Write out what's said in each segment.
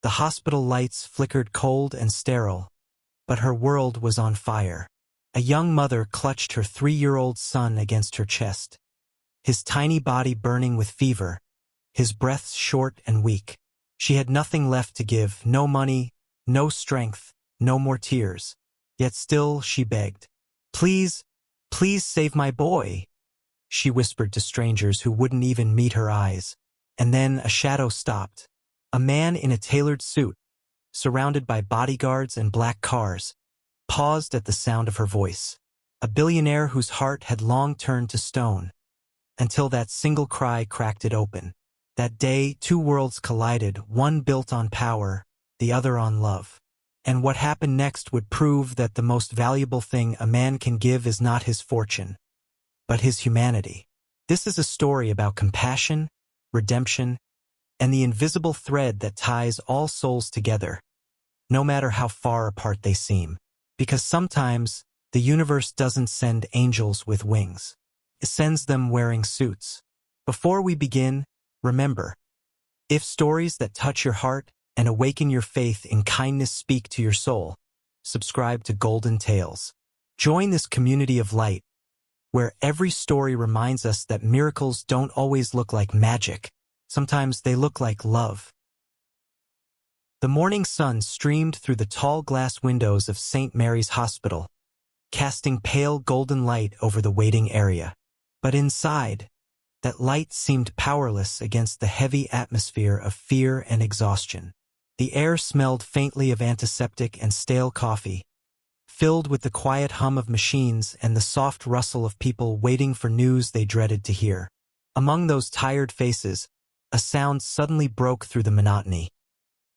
The hospital lights flickered cold and sterile, but her world was on fire. A young mother clutched her 3-year-old son against her chest, his tiny body burning with fever, his breaths short and weak. She had nothing left to give, no money, no strength, no more tears. Yet still she begged. "Please, please save my boy," she whispered to strangers who wouldn't even meet her eyes. And then a shadow stopped. A man in a tailored suit, surrounded by bodyguards and black cars, paused at the sound of her voice. A billionaire whose heart had long turned to stone, until that single cry cracked it open. That day, 2 worlds collided, one built on power, the other on love. And what happened next would prove that the most valuable thing a man can give is not his fortune, but his humanity. This is a story about compassion, redemption, and the invisible thread that ties all souls together, no matter how far apart they seem. Because sometimes, the universe doesn't send angels with wings. It sends them wearing suits. Before we begin, remember, if stories that touch your heart and awaken your faith in kindness speak to your soul, subscribe to Golden Tales. Join this community of light, where every story reminds us that miracles don't always look like magic. Sometimes they look like love. The morning sun streamed through the tall glass windows of St. Mary's Hospital, casting pale golden light over the waiting area. But inside, that light seemed powerless against the heavy atmosphere of fear and exhaustion. The air smelled faintly of antiseptic and stale coffee, filled with the quiet hum of machines and the soft rustle of people waiting for news they dreaded to hear. Among those tired faces, a sound suddenly broke through the monotony.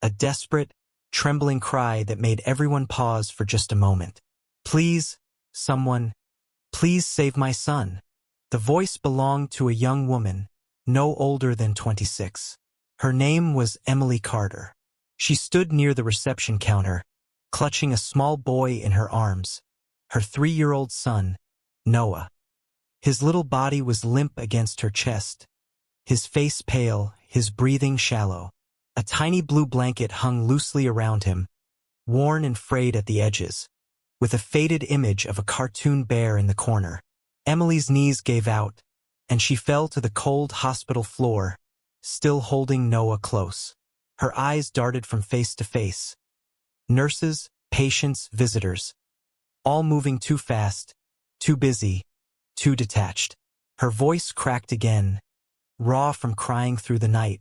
A desperate, trembling cry that made everyone pause for just a moment. "Please, someone, please save my son." The voice belonged to a young woman, no older than 26. Her name was Emily Carter. She stood near the reception counter, clutching a small boy in her arms, her 3-year-old son, Noah. His little body was limp against her chest, his face pale, his breathing shallow. A tiny blue blanket hung loosely around him, worn and frayed at the edges, with a faded image of a cartoon bear in the corner. Emily's knees gave out, and she fell to the cold hospital floor, still holding Noah close. Her eyes darted from face to face. Nurses, patients, visitors, all moving too fast, too busy, too detached. Her voice cracked again, raw from crying through the night.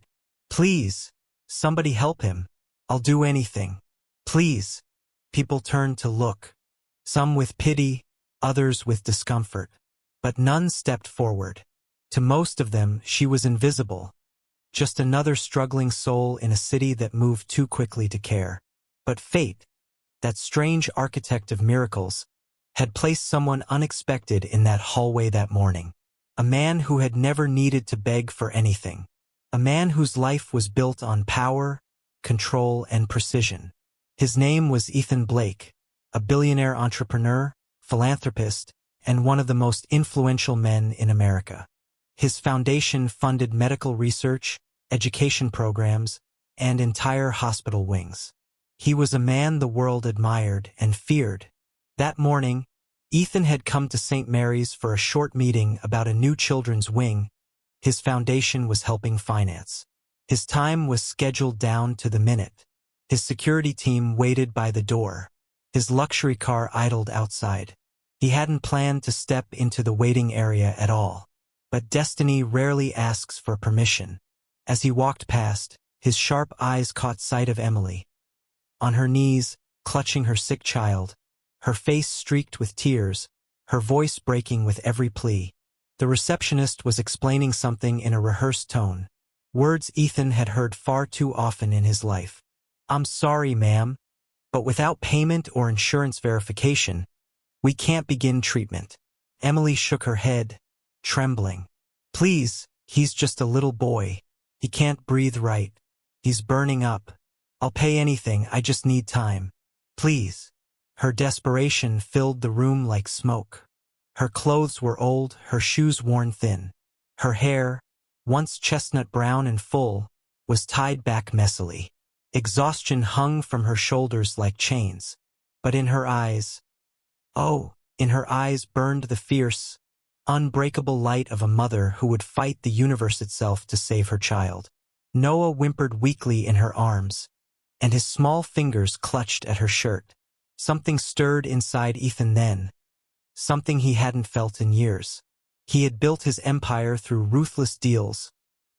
"Please, somebody help him. I'll do anything. Please." People turned to look, some with pity, others with discomfort. But none stepped forward. To most of them, she was invisible, just another struggling soul in a city that moved too quickly to care. But fate, that strange architect of miracles, had placed someone unexpected in that hallway that morning. A man who had never needed to beg for anything. A man whose life was built on power, control, and precision. His name was Ethan Blake, a billionaire entrepreneur, philanthropist, and one of the most influential men in America. His foundation funded medical research, education programs, and entire hospital wings. He was a man the world admired and feared. That morning, Ethan had come to St. Mary's for a short meeting about a new children's wing his foundation was helping finance. His time was scheduled down to the minute. His security team waited by the door. His luxury car idled outside. He hadn't planned to step into the waiting area at all. But destiny rarely asks for permission. As he walked past, his sharp eyes caught sight of Emily. On her knees, clutching her sick child, her face streaked with tears, her voice breaking with every plea. The receptionist was explaining something in a rehearsed tone, words Ethan had heard far too often in his life. "I'm sorry, ma'am, but without payment or insurance verification, we can't begin treatment." Emily shook her head, trembling. "Please, he's just a little boy. He can't breathe right. He's burning up. I'll pay anything, I just need time. Please." Her desperation filled the room like smoke. Her clothes were old, her shoes worn thin. Her hair, once chestnut brown and full, was tied back messily. Exhaustion hung from her shoulders like chains. But in her eyes, in her eyes burned the fierce, unbreakable light of a mother who would fight the universe itself to save her child. Noah whimpered weakly in her arms, and his small fingers clutched at her shirt. Something stirred inside Ethan then, something he hadn't felt in years. He had built his empire through ruthless deals,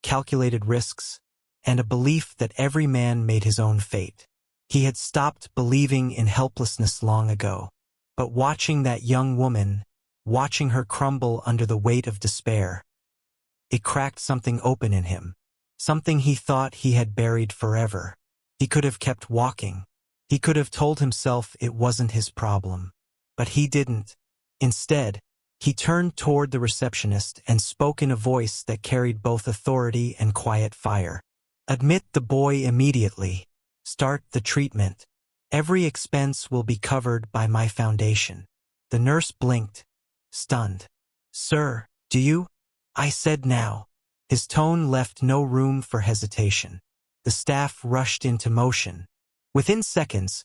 calculated risks, and a belief that every man made his own fate. He had stopped believing in helplessness long ago. But watching that young woman, watching her crumble under the weight of despair, it cracked something open in him, something he thought he had buried forever. He could have kept walking. He could have told himself it wasn't his problem. But he didn't. Instead, he turned toward the receptionist and spoke in a voice that carried both authority and quiet fire. "Admit the boy immediately. Start the treatment. Every expense will be covered by my foundation." The nurse blinked, stunned. "Sir, do you?" "I said now." His tone left no room for hesitation. The staff rushed into motion. Within seconds,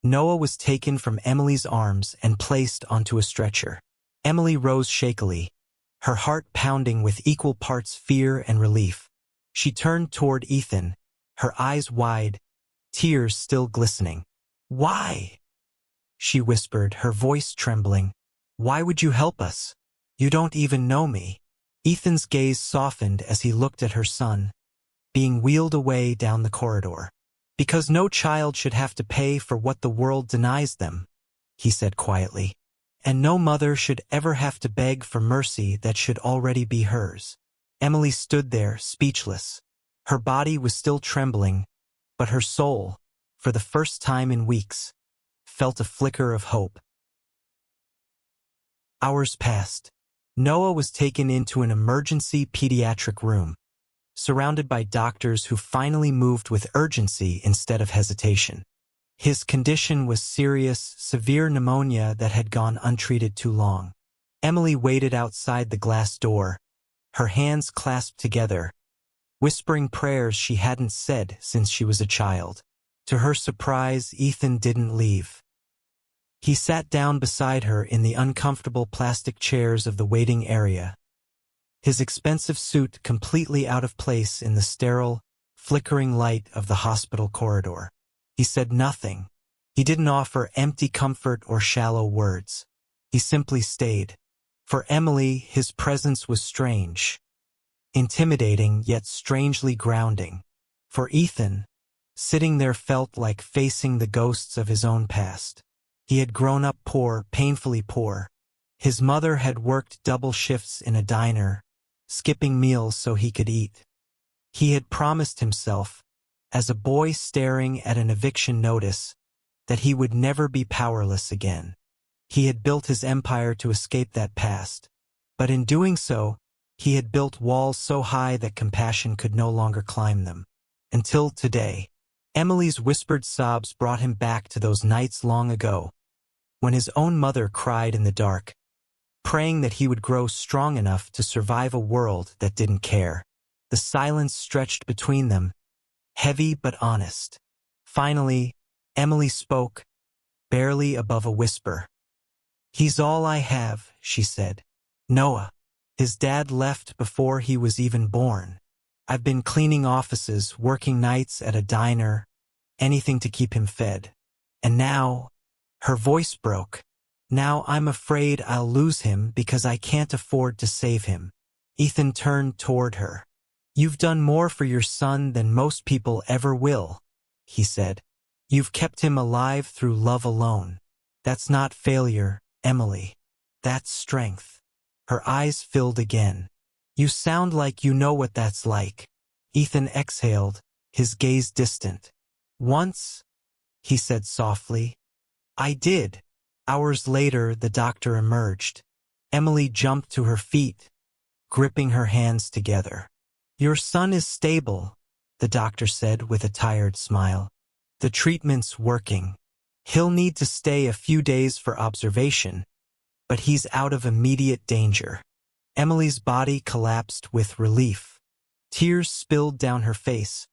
Noah was taken from Emily's arms and placed onto a stretcher. Emily rose shakily, her heart pounding with equal parts fear and relief. She turned toward Ethan, her eyes wide, tears still glistening. "Why?" she whispered, her voice trembling. "Why would you help us? You don't even know me." Ethan's gaze softened as he looked at her son, being wheeled away down the corridor. "Because no child should have to pay for what the world denies them," he said quietly. "And no mother should ever have to beg for mercy that should already be hers." Emily stood there, speechless. Her body was still trembling, but her soul, for the first time in weeks, felt a flicker of hope. Hours passed. Noah was taken into an emergency pediatric room, surrounded by doctors who finally moved with urgency instead of hesitation. His condition was serious, severe pneumonia that had gone untreated too long. Emily waited outside the glass door, her hands clasped together, whispering prayers she hadn't said since she was a child. To her surprise, Ethan didn't leave. He sat down beside her in the uncomfortable plastic chairs of the waiting area, his expensive suit completely out of place in the sterile, flickering light of the hospital corridor. He said nothing. He didn't offer empty comfort or shallow words. He simply stayed. For Emily, his presence was strange, intimidating yet strangely grounding. For Ethan, sitting there felt like facing the ghosts of his own past. He had grown up poor, painfully poor. His mother had worked double shifts in a diner, skipping meals so he could eat. He had promised himself, as a boy staring at an eviction notice, that he would never be powerless again. He had built his empire to escape that past, but in doing so, he had built walls so high that compassion could no longer climb them. Until today, Emily's whispered sobs brought him back to those nights long ago, when his own mother cried in the dark, praying that he would grow strong enough to survive a world that didn't care. The silence stretched between them, heavy but honest. Finally, Emily spoke, barely above a whisper. "He's all I have," she said. "Noah. His dad left before he was even born. I've been cleaning offices, working nights at a diner, anything to keep him fed. And now," her voice broke, "now I'm afraid I'll lose him because I can't afford to save him." Ethan turned toward her. "You've done more for your son than most people ever will," he said. "You've kept him alive through love alone. That's not failure, Emily. That's strength." Her eyes filled again. "You sound like you know what that's like." Ethan exhaled, his gaze distant. "Once," he said softly, "I did." Hours later, the doctor emerged. Emily jumped to her feet, gripping her hands together. "Your son is stable," the doctor said with a tired smile. "The treatment's working. He'll need to stay a few days for observation, but he's out of immediate danger." Emily's body collapsed with relief. Tears spilled down her face,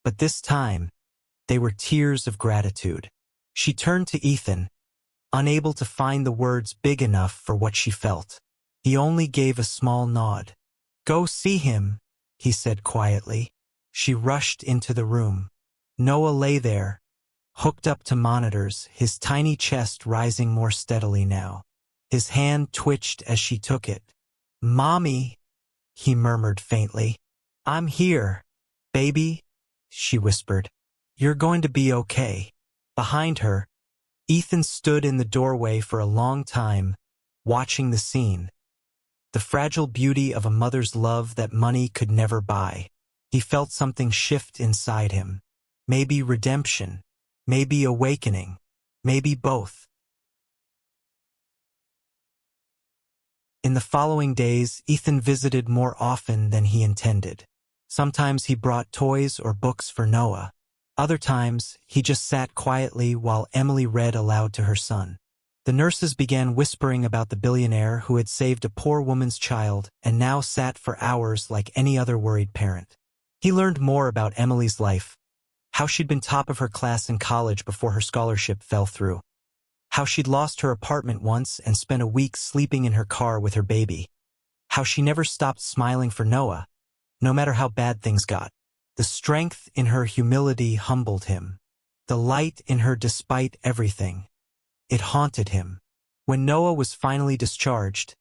but this time, They were tears of gratitude. She turned to Ethan, unable to find the words big enough for what she felt. He only gave a small nod. "Go see him," he said quietly. She rushed into the room. Noah lay there, hooked up to monitors, his tiny chest rising more steadily now. His hand twitched as she took it. "Mommy," he murmured faintly. "I'm here, baby," she whispered. "You're going to be okay." Behind her, Ethan stood in the doorway for a long time, watching the scene. The fragile beauty of a mother's love that money could never buy. He felt something shift inside him. Maybe redemption, maybe awakening, maybe both. In the following days, Ethan visited more often than he intended. Sometimes he brought toys or books for Noah. Other times, he just sat quietly while Emily read aloud to her son. The nurses began whispering about the billionaire who had saved a poor woman's child and now sat for hours like any other worried parent. He learned more about Emily's life, how she'd been top of her class in college before her scholarship fell through, how she'd lost her apartment once and spent a week sleeping in her car with her baby, how she never stopped smiling for Noah, no matter how bad things got. The strength in her humility humbled him. The light in her despite everything. It haunted him. When Noah was finally discharged,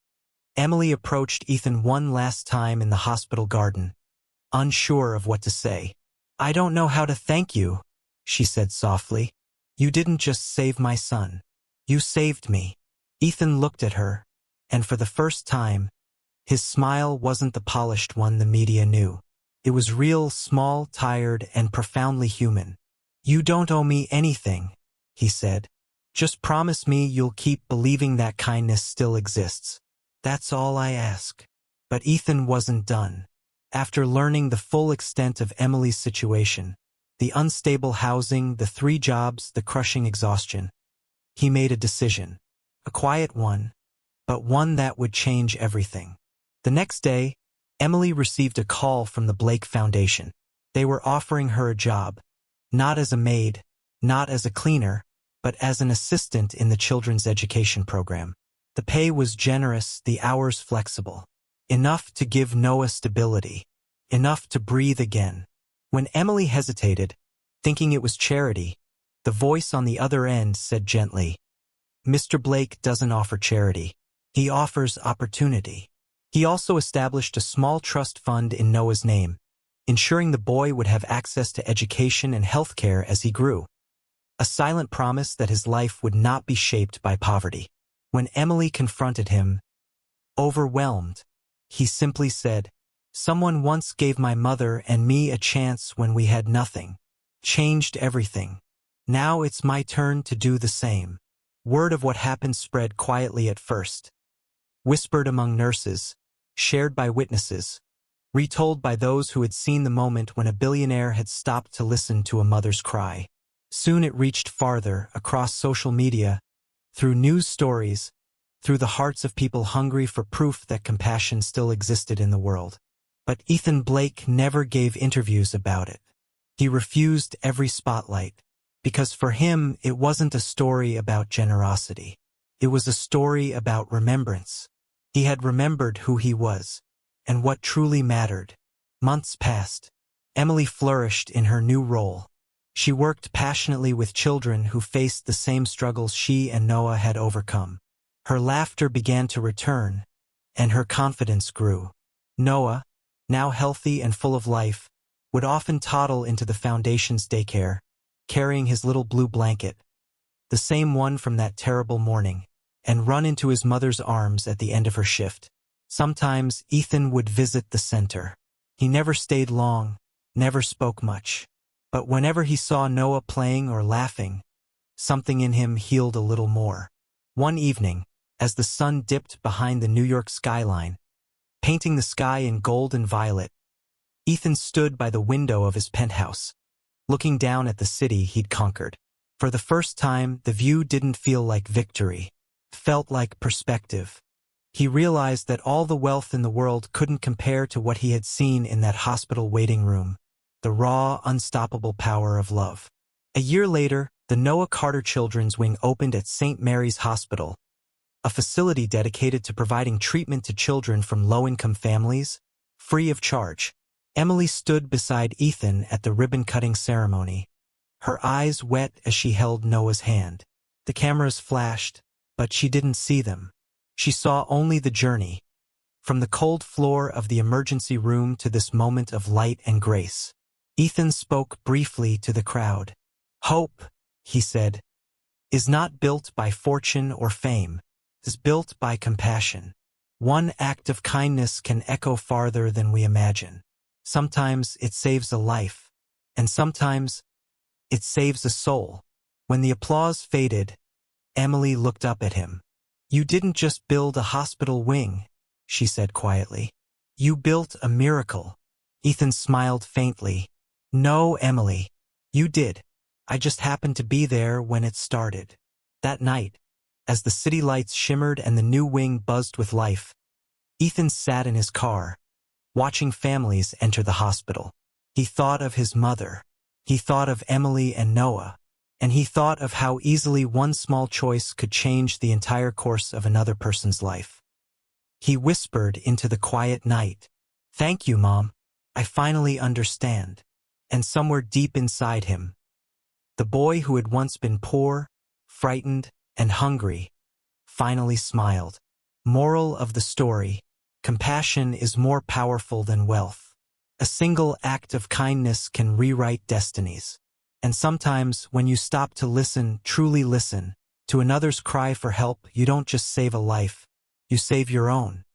Emily approached Ethan one last time in the hospital garden, unsure of what to say. "I don't know how to thank you," she said softly. "You didn't just save my son. You saved me." Ethan looked at her, and for the first time, his smile wasn't the polished one the media knew. It was real, small, tired, and profoundly human. "You don't owe me anything," he said. "Just promise me you'll keep believing that kindness still exists. That's all I ask." But Ethan wasn't done. After learning the full extent of Emily's situation, the unstable housing, the 3 jobs, the crushing exhaustion, he made a decision. A quiet one, but one that would change everything. The next day, Emily received a call from the Blake Foundation. They were offering her a job, not as a maid, not as a cleaner, but as an assistant in the children's education program. The pay was generous, the hours flexible. Enough to give Noah stability. Enough to breathe again. When Emily hesitated, thinking it was charity, the voice on the other end said gently, "Mr. Blake doesn't offer charity. He offers opportunity." He also established a small trust fund in Noah's name, ensuring the boy would have access to education and health care as he grew. A silent promise that his life would not be shaped by poverty. When Emily confronted him, overwhelmed, he simply said, "Someone once gave my mother and me a chance when we had nothing. Changed everything. Now it's my turn to do the same." Word of what happened spread quietly at first. Whispered among nurses, shared by witnesses, retold by those who had seen the moment when a billionaire had stopped to listen to a mother's cry. Soon it reached farther, across social media, through news stories, through the hearts of people hungry for proof that compassion still existed in the world. But Ethan Blake never gave interviews about it. He refused every spotlight, because for him it wasn't a story about generosity. It was a story about remembrance. He had remembered who he was, and what truly mattered. Months passed. Emily flourished in her new role. She worked passionately with children who faced the same struggles she and Noah had overcome. Her laughter began to return, and her confidence grew. Noah, now healthy and full of life, would often toddle into the foundation's daycare, carrying his little blue blanket, the same one from that terrible morning, and run into his mother's arms at the end of her shift. Sometimes Ethan would visit the center. He never stayed long, never spoke much. But whenever he saw Noah playing or laughing, something in him healed a little more. One evening, as the sun dipped behind the New York skyline, painting the sky in gold and violet, Ethan stood by the window of his penthouse, looking down at the city he'd conquered. For the first time, the view didn't feel like victory. Felt like perspective. He realized that all the wealth in the world couldn't compare to what he had seen in that hospital waiting room, the raw, unstoppable power of love. A year later, the Noah Carter Children's Wing opened at St. Mary's Hospital, a facility dedicated to providing treatment to children from low-income families, free of charge. Emily stood beside Ethan at the ribbon-cutting ceremony, her eyes wet as she held Noah's hand. The cameras flashed, but she didn't see them. She saw only the journey, from the cold floor of the emergency room to this moment of light and grace. Ethan spoke briefly to the crowd. "Hope," he said, "is not built by fortune or fame. It is built by compassion. One act of kindness can echo farther than we imagine. Sometimes it saves a life, and sometimes it saves a soul." When the applause faded, Emily looked up at him. "You didn't just build a hospital wing," she said quietly. "You built a miracle." Ethan smiled faintly. "No, Emily, you did. I just happened to be there when it started." That night, as the city lights shimmered and the new wing buzzed with life, Ethan sat in his car, watching families enter the hospital. He thought of his mother. He thought of Emily and Noah. And he thought of how easily one small choice could change the entire course of another person's life. He whispered into the quiet night, "Thank you, Mom. I finally understand." And somewhere deep inside him, the boy who had once been poor, frightened, and hungry, finally smiled. Moral of the story: compassion is more powerful than wealth. A single act of kindness can rewrite destinies. And sometimes, when you stop to listen, truly listen, to another's cry for help, you don't just save a life, you save your own.